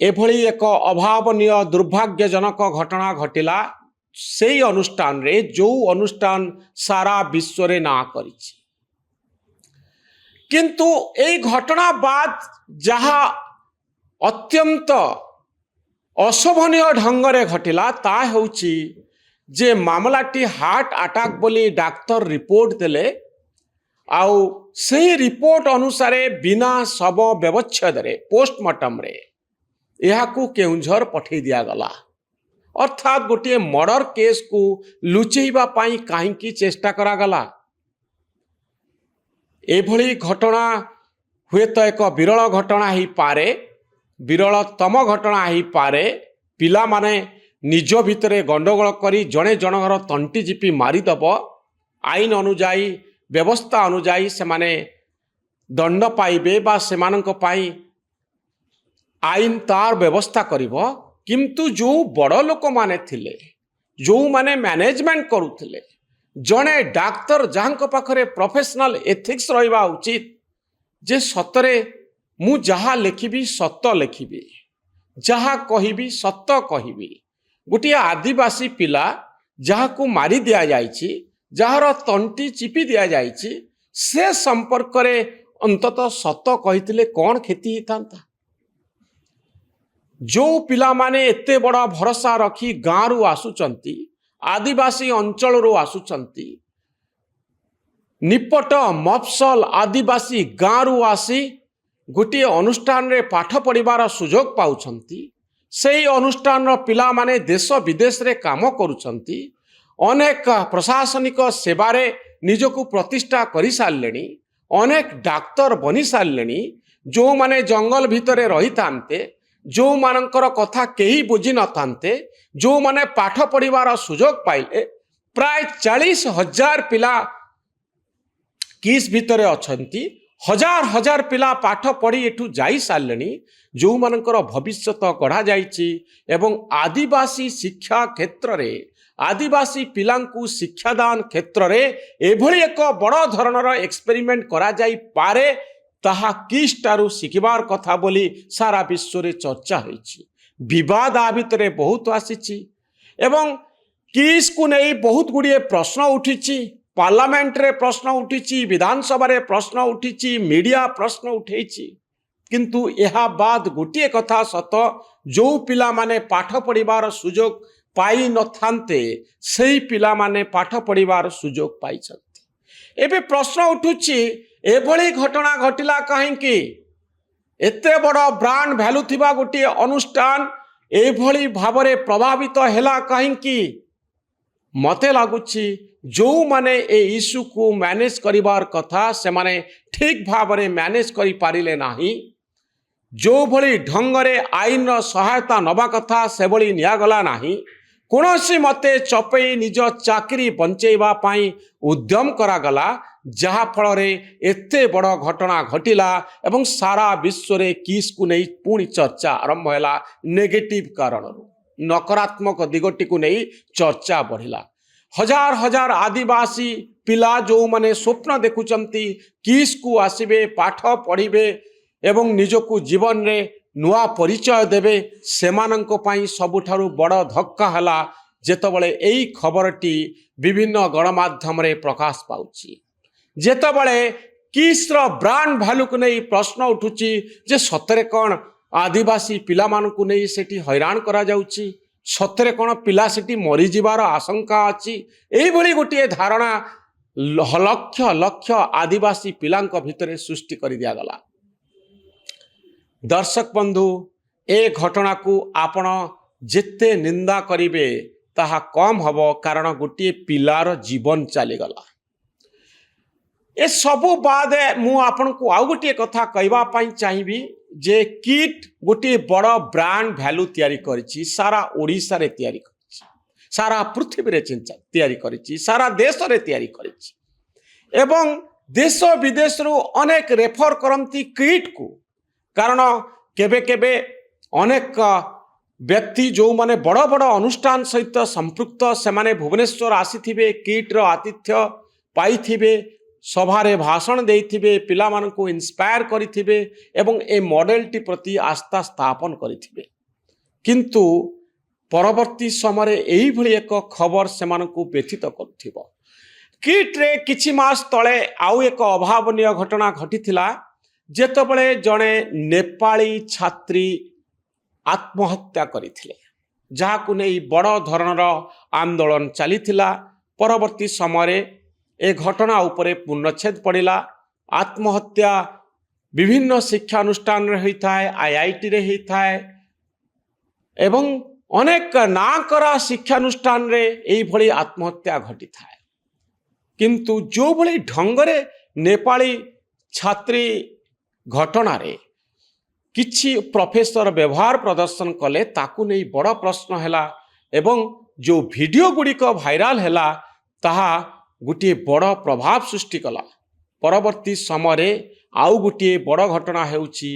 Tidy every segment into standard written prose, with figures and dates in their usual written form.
एभली एक अभावनीय दुर्भाग्यजनक घटना घटिला सेई अनुष्ठान रे जो अनुष्ठान सारा विश्व रे ना करिछि। किंतु एई घटना बाद जहा अत्यंत अशोभनीय ढंग रे घटिला ता होउछि जे मामलाटी हार्ट अटैक बोली डाक्टर रिपोर्ट देले आउ सेही रिपोर्ट अनुसार बिना शव व्यवच्छेद रे पोस्टमार्टम रे यहाकू केउंझर पठे दिया गला। अर्थात गोटे मर्डर केस को लुचेइबा पाई काहींकी चेष्टा करा गला। एभली घटना हुए तो एक विरल घटना ही पारे, विरलतम घटना ही पारे। पिला माने निज भितरे गंडगोल करी जणे जनगर तंटी चिपी मारिदब, आईन अनुजाई व्यवस्था अनुजाई से माने दंड पाइबे बा सेमानंक पाई आईन तार व्यवस्था करिबो। किंतु जो बड़ लोक माने थिले, जो माने मैनेजमेंट करुथिले, जणे डाक्तर जहांक पाखरे प्रोफेशनल एथिक्स रहिबा उचित जे सतरे मु जहा लिखिबी सत्य लिखिबी, जहा कहिबी सत्य कहिबी। गोटे आदिवासी पिला जहाकू मारी दिया जाइछि, जहार तंटी चिपी दिया जाइछि, से संपर्क रे अंततः सत्य कहिथिले कोन खेती हितांता। जो पिला माने एते बड़ा भरोसा रखी गाँ रु आसुचंती, आदिवासी अंचल रु आसुचंती, निपट मफसल आदिवासी गाँ रु आसी गोटे अनुष्ठान रे पाठ पढ़िबार सुजोग पाउछंती। सेही अनुष्ठान रो पिला माने देश विदेश रे काम करुछंती, अनेक प्रशासनिक सेवारे निजको प्रतिष्ठा करि सारलेनी, अनेक डाक्तर बनी सारलेनी। जो माने जंगल भितरे रही थांते, जो मानकर कथा केही बुझी न थांते, जो माने पाठ पढ़िबार सुजोग पाइले, प्राय 40,000 पिला किस भितरे अछंती। हजार हजार पिला पाठ पढ़ी एठू जाई सारलेनी, जो मानकर भविष्यत गढ़ा जाइछि। एवं आदिवासी शिक्षा क्षेत्र रे, आदिवासी पिलांकु शिक्षादान क्षेत्र रे एभली एक बड़ धरणर एक्सपेरिमेंट करा जाई पारे, ताहा किस्टारू शिखिबार कथा बोली सारा विश्व रे चर्चा होइछि। विवाद आ भितरे बहुत आसीछि एवं किस को नहीं बहुत गुड़िए प्रश्न उठिछि। पार्लियामेंट रे प्रश्न उठिछि, विधानसभा रे प्रश्न उठिछि, मीडिया प्रश्न उठेछि। किंतु यह बाद गोटे कथा सत, जो पिला माने पाठ पढ़िबार सुजोग पाई न थांते, सेही पिला माने पाठ पढ़िबार सुजोग पाइछंती। एबे प्रश्न उठुछि एभली घटना घटिला काहींकी? एते बड़ ब्रांड भैल्यू थिबा गोटे अनुष्ठान एभली भावरे प्रभावित हैला काहींकी? मते लागुछि जो माने ए इश्यू को मैनेज करिबार कथा से माने ठीक भावरे मैनेज करि पारिले नाही। जो भली ढंगरे आईन सहायता नबा कथा से भली नियागला नाही। कोनोसी मते चपई निज चाकरी बंचेबा पाई उद्यम करागला, जहा फल रे एते बड़ घटना घटिला एवं सारा विश्व रे किस को नहीं पुणी चर्चा आरंभ हैला। नेगेटिव कारण नकारात्मक दिगटी को नहीं चर्चा बढ़िला। हजार हजार आदिवासी पिला जो माने स्वप्न देखुचंती किस को आसीबे, पाठ पढ़िबे एवं निजको जीवन रे नुआ परिचय देवे, सेमानंको पाई सबुठारु बड़ धक्का हला जेतबळे एई खबरटी विभिन्न गणमाध्यम रे प्रकाश पाउची। जेतबळे किस्र ब्रांड भैल्यू को नहीं प्रश्न उठुची जे सतरे कौन आदिवासी पिला मानकु नहीं सेठी हैरान करा जाउची, सतरे कौन पिला सेठी मरी जिबार आशंका अछि। एई भली गोटे धारणा लक्ष लक्ष आदिवासी पिलांक भितरे सृष्टि करि दिया गला। दर्शक बंधु, ए घटना को आपण जेते निंदा करिवे ताहा कम हबो, कारण गोटे पिलार जीवन चली गला। ए सबु बाद मु आपण को आउ गोटे कथा कहबा पई चाहिबी जे किट गोटे बड़ ब्रांड भैल्यू तैयारी करिछि, सारा ओडिसा रे तैयारी करिछि, सारा पृथ्वी रे तैयारी करिछि, सारा देश रे तैयारी करिछि एवं देश विदेश रु अनेक रेफर करंती किट को। कारण केबे केबे अनेक व्यक्ति जो माने बड़ बड़ अनुष्ठान सहित संपृक्त से माने भुवनेश्वर आसीथिबे, किट रो आतिथ्य पाइथिबे, सभारे भाषण देइथिबे पिलामानंकु इंस्पायर करिथिबे एवं ए मॉडलटी प्रति आस्था स्थापन करिथिबे किंतु परवर्ती समय एही भली एक खबर सेमानंकु व्यथित करथिबो। किट्रे किछि मास तळे आउ एक अभावनीय घटना घटिथिला जेतबळे जणे नेपाली छात्री आत्महत्या करिथिले जहाकु नै बड़ धरणर आंदोलन चलीथिला। परवर्ती समय ए घटना उपरे पूर्णच्छेद पड़िला। आत्महत्या विभिन्न शिक्षा अनुष्ठान रे होइथाय, आईआईटी रे होइथाय एवं अनेक नाकरा शिक्षानुष्ठान रे एई भली आत्महत्या घटी थाए किंतु जो भली ढंगरे नेपाली छात्री घटना रे किछि प्रोफेसर व्यवहार प्रदर्शन कले ताकू नहीं बड़ प्रश्न हैला एवं जो वीडियो गुड़िक भाइराल हैला ताहा गोटे बड़ प्रभाव सृष्टि कला। परवर्ती समय आउ गोटे बड़ घटना हेउछि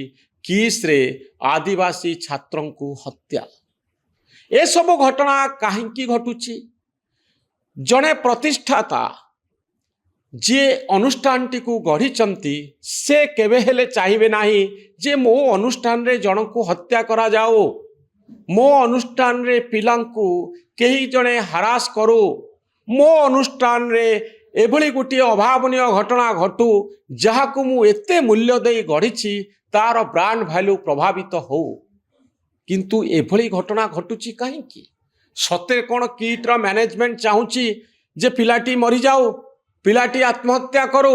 किस रे आदिवासी छात्रों को हत्या। ए सब घटना काहींकी घटुछि जड़े प्रतिष्ठाता जे अनुष्ठानटी को गढ़ी से केबे हेले चाहिए नाही जे मो अनुष्ठान रे जन को हत्या करा जाओ, मो अनुष्ठान रे पिलांकु केही जने हरास करो, मो अनुष्ठान रे एभली गोटे अभावनीय घटना घटू जहाकु मु एते मूल्य दे गढ़ी तार ब्रांड वैल्यू प्रभावित हो किंतु एभली घटना घटुची काहींकी? सते कौन किट्र मैनेजमेंट चाहूची जे पिलाटी मरी जाओ, पिलाटी आत्महत्या करो,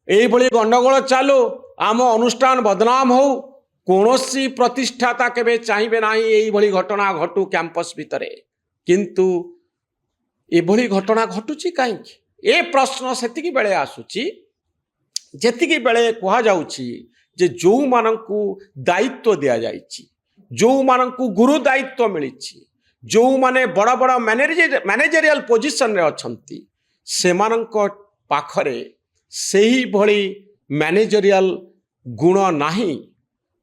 एई भली गंडगोल चालू, आम अनुष्ठान बदनाम हो? कौनसी प्रतिष्ठाता केबे चाहिए नाही एई भली घटना घटू कैंपस भितरे किंतु एभली घटना घटुची काहींकी? ए प्रश्न सेतिकी बेले आसुची जेतिकी बेले कहा जाउची जे जो मानंकु दायित्व दिया जाइची, जो मानंकु गुरु दायित्व मिलिछि, जो माने बड़ बड़ मैनेजरियल पोजिशन रे अछंती सेमानंक पाखरे सेही भली मैनेजरियल गुण नाही,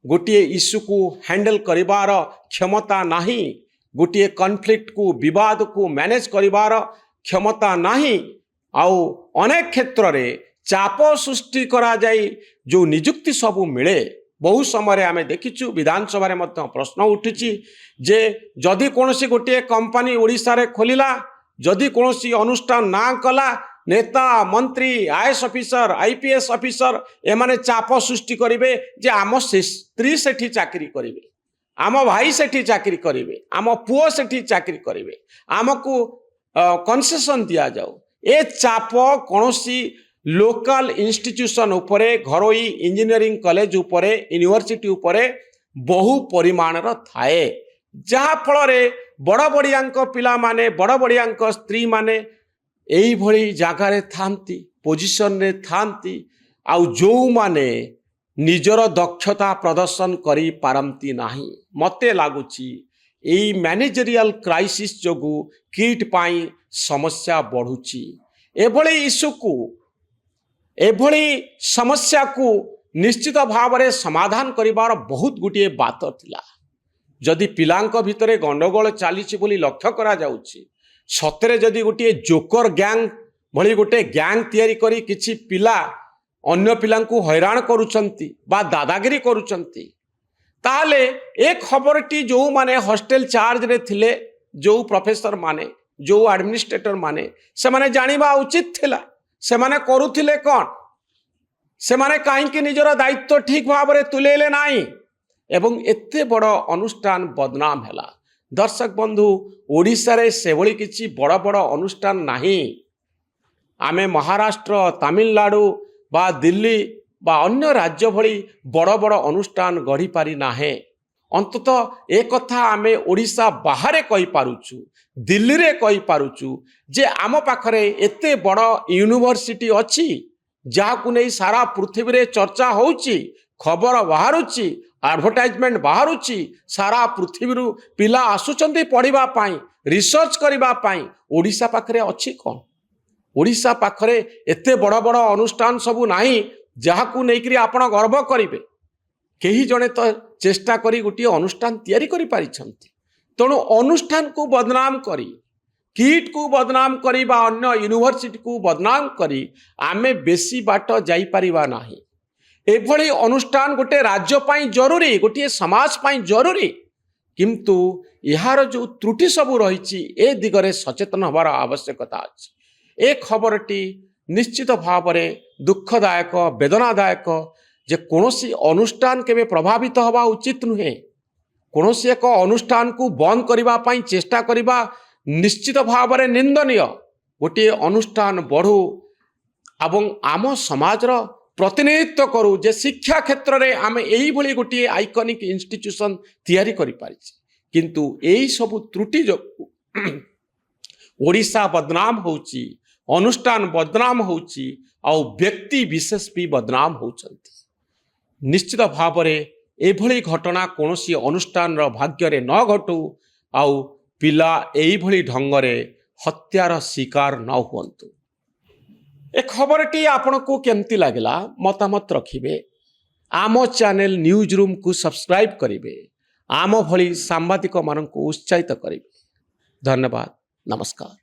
गोटे इश्यू को हैंडल करिवार क्षमता नाही, गोटे कॉन्फ्लिक्ट को विवाद को मैनेज करिवार क्षमता नाही, आउ अनेक क्षेत्र रे चाप सृष्टि करा जाई जो नियुक्ति सबू मिले। बहु समय आम देखीचु विधानसभा रे मध्य प्रश्न उठिछि जे जदि कोनोसी गोटे कंपनी ओडिशा रे खोलिला, जदि कोनोसी अनुष्ठान ना कला, नेता मंत्री आईएएस ऑफिसर आईपीएस ऑफिसर एमाने चाप सृष्टि करिवे जे आम स्त्री सेठी चाकरी करिवे, आम भाई सेठी चाकरी करिवे, आम पुओ सेठी चाकरी करिवे, आमको कंसेशन दिया जाऊ। ए चाप कोनोसी लोकल इंस्टीट्यूशन उपरे, घरोई इंजीनियरिंग कॉलेज उपरे, यूनिवर्सिटी उपरे बहु परिमाणर थाए जहा फल रे बड़ बड़ियांक पिला माने, बड़ बड़ियांक स्त्री माने एई भली जागारे थांती, पोजिशन रे थांती, आउ जो माने निजर दक्षता प्रदर्शन करी पारंती नाही। मते लागुची एई मैनेजरियल क्राइसिस जोगु किट पाई समस्या बढ़ुची। एभली इश्यू को, एभली समस्या को निश्चित भाव में समाधान करिवार बहुत गुटिए बात थिला। जदि पिलांक भितरे गंडगोल चलीछि बोली लक्ष्य करा जाउछि, सतरे जदि गोटे जोकर गैंग भली गोटे गैंग तैयारी करी किछि पिला अन्य पिलांकु हैरान करूछंती बा दादागिरी करूछंती, ताले ए खबरटी जो माने हॉस्टेल चार्ज रे थिले, जो प्रोफेसर माने, जो एडमिनिस्ट्रेटर माने, से माने जानिबा उचित थिला। से माने करूथिले कोन? से माने काहेकि निजर दायित्व ठीक भाव में तुलेले नाही एवं एते बड़ अनुष्ठान बदनाम हैला। दर्शक बंधु, ओडिशा रे सेभली किछि बड़ बड़ अनुष्ठान नाही। आमे महाराष्ट्र, तमिलनाडु बा दिल्ली बा अन्य राज्य भली बड़ बड़ अनुष्ठान गढ़ी पारि नाहे। अंततः एक कथा आमे ओडिशा बाहरे कहि पारुछु, दिल्ली रे कहि पारुछु जे आम पाखरे एते बड़ यूनिवर्सिटी अछि जहाकु नहीं सारा पृथ्वी रे चर्चा होउची, खबर बाहरुची, एडवर्टाइजमेंट बाहरुची, सारा पृथ्वी रु पिला आसुचंती पढ़िबा पाई, रिसर्च करिबा पाई। ओडिशा पाखरे अछि कोन? ओडिशा पाखरे एते बड़ बड़ अनुष्ठान सबु नाही जहाकु नेकरी आपण गर्व करिवे। केही जने तो चेष्टा करी गोटे अनुष्ठान तैयारी करि पारिछंती। तेणु अनुष्ठान को बदनाम करी किट को बदनाम करी बा अन्य यूनिवर्सिटी को बदनाम करी आमे बेसी बाट जाई परिबा नाही। एभली अनुष्ठान गोटे राज्य पाई जरूरी, गोटे समाज पाई जरूरी, किंतु यार जो त्रुटि सबू रही ए दिगरे सचेतन हबार आवश्यकता अच्छी। ए खबरटी निश्चित भाव में दुखदायक वेदनादायक जे कौनसी अनुष्ठान केबे प्रभावित हवा उचित नुहे। कौनसी एक अनुष्ठान को बंद करबा पई चेष्टा करबा निश्चित भाव में निंदनीय। गोटे अनुष्ठान बढ़ू एवं आम समाजर प्रतिनिधित्व करू जे शिक्षा क्षेत्र में आम यही गोटे आइकनिक इंस्टीट्यूशन तैयारी करि पारिछि, किंतु यही सब त्रुटि जो ओडिशा बदनाम होउची, अनुष्ठान बदनाम होउची, आउ व्यक्ति विशेष भी बदनाम होउचंती। निश्चित भाव में एभली घटना कौनसी अनुष्ठान भाग्य रे न घटू, आउ पिला एभली ढंगरे हत्यार शिकार न हुअन्तु। ए खबरटी आपन को केमती लागला मतामत रखिबे। आम चैनल न्यूज रूम को सब्सक्राइब करिवे, आम भली सांबादिक मानन को उत्साहित करिवे। धन्यवाद, नमस्कार।